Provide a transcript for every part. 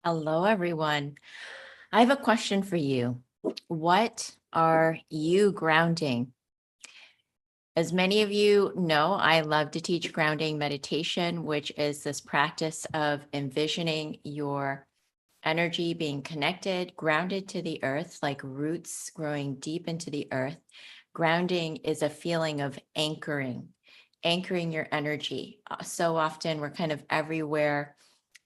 Hello, everyone. I have a question for you. What are you grounding? As many of you know, I love to teach grounding meditation, which is this practice of envisioning your energy being connected, grounded to the earth, like roots growing deep into the earth. Grounding is a feeling of anchoring your energy. So often we're kind of everywhere.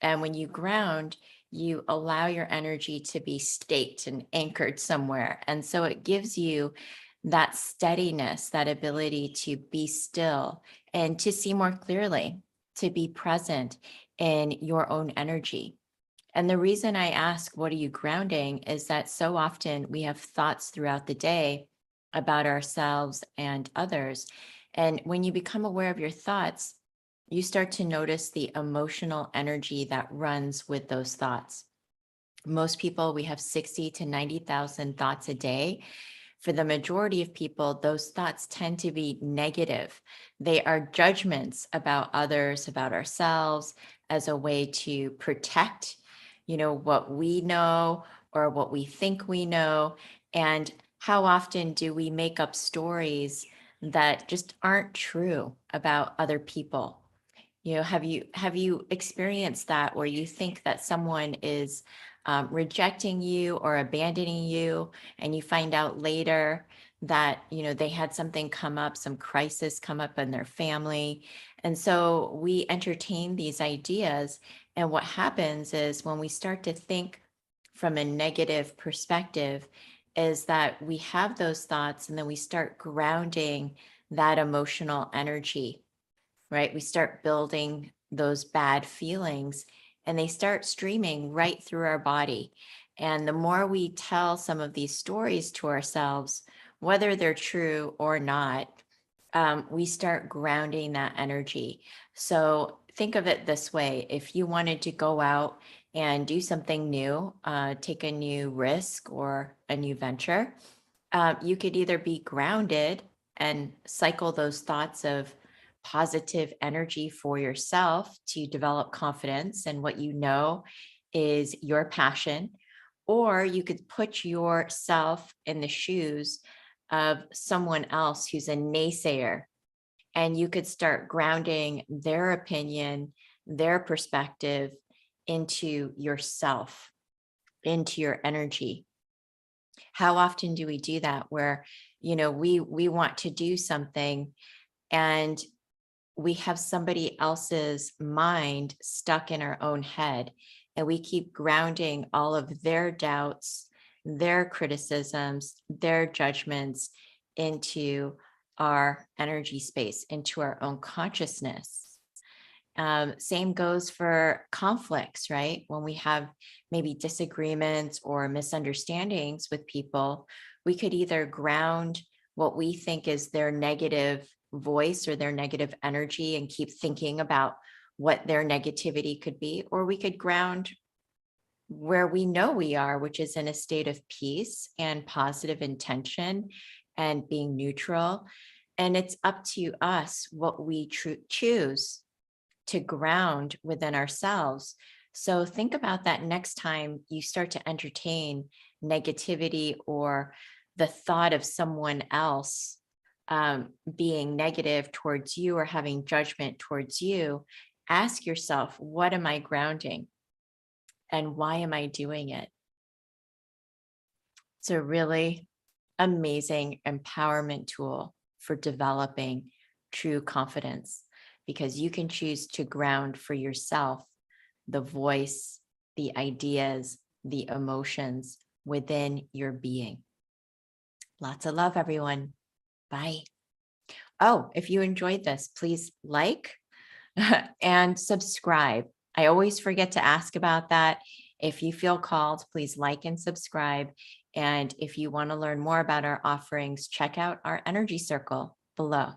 And when you ground, you allow your energy to be staked and anchored somewhere. And so it gives you that steadiness, that ability to be still and to see more clearly, to be present in your own energy. And the reason I ask, what are you grounding, is that so often we have thoughts throughout the day about ourselves and others. And when you become aware of your thoughts, you start to notice the emotional energy that runs with those thoughts. Most people, we have 60 to 90,000 thoughts a day. For the majority of people, those thoughts tend to be negative. They are judgments about others, about ourselves, as a way to protect, what we know or what we think we know. And how often do we make up stories that just aren't true about other people? Have you experienced that where you think that someone is rejecting you or abandoning you, and you find out later that they had something come up, some crisis come up in their family, and so we entertain these ideas. And what happens is when we start to think from a negative perspective, is that we have those thoughts and then we start grounding that emotional energy, right? We start building those bad feelings and they start streaming right through our body. And the more we tell some of these stories to ourselves, whether they're true or not, we start grounding that energy. So think of it this way: if you wanted to go out and do something new, take a new risk or a new venture, you could either be grounded and cycle those thoughts of positive energy for yourself to develop confidence in what you know is your passion, or you could put yourself in the shoes of someone else who's a naysayer, and you could start grounding their opinion, their perspective into yourself, into your energy. How often do we do that where we want to do something and we have somebody else's mind stuck in our own head, and we keep grounding all of their doubts, their criticisms, their judgments into our energy space, into our own consciousness. Same goes for conflicts, right? When we have maybe disagreements or misunderstandings with people, we could either ground what we think is their negative voice or their negative energy and keep thinking about what their negativity could be, or we could ground where we know we are, which is in a state of peace and positive intention and being neutral. And it's up to us what we choose to ground within ourselves. So think about that next time you start to entertain negativity or the thought of someone else being negative towards you or having judgment towards you. Ask yourself, what am I grounding and why am I doing it? It's a really amazing empowerment tool for developing true confidence, because you can choose to ground for yourself the voice, the ideas, the emotions within your being. Lots of love, everyone. Bye. Oh, if you enjoyed this, please like and subscribe. I always forget to ask about that. If you feel called, please like and subscribe. And if you want to learn more about our offerings, check out our energy circle below.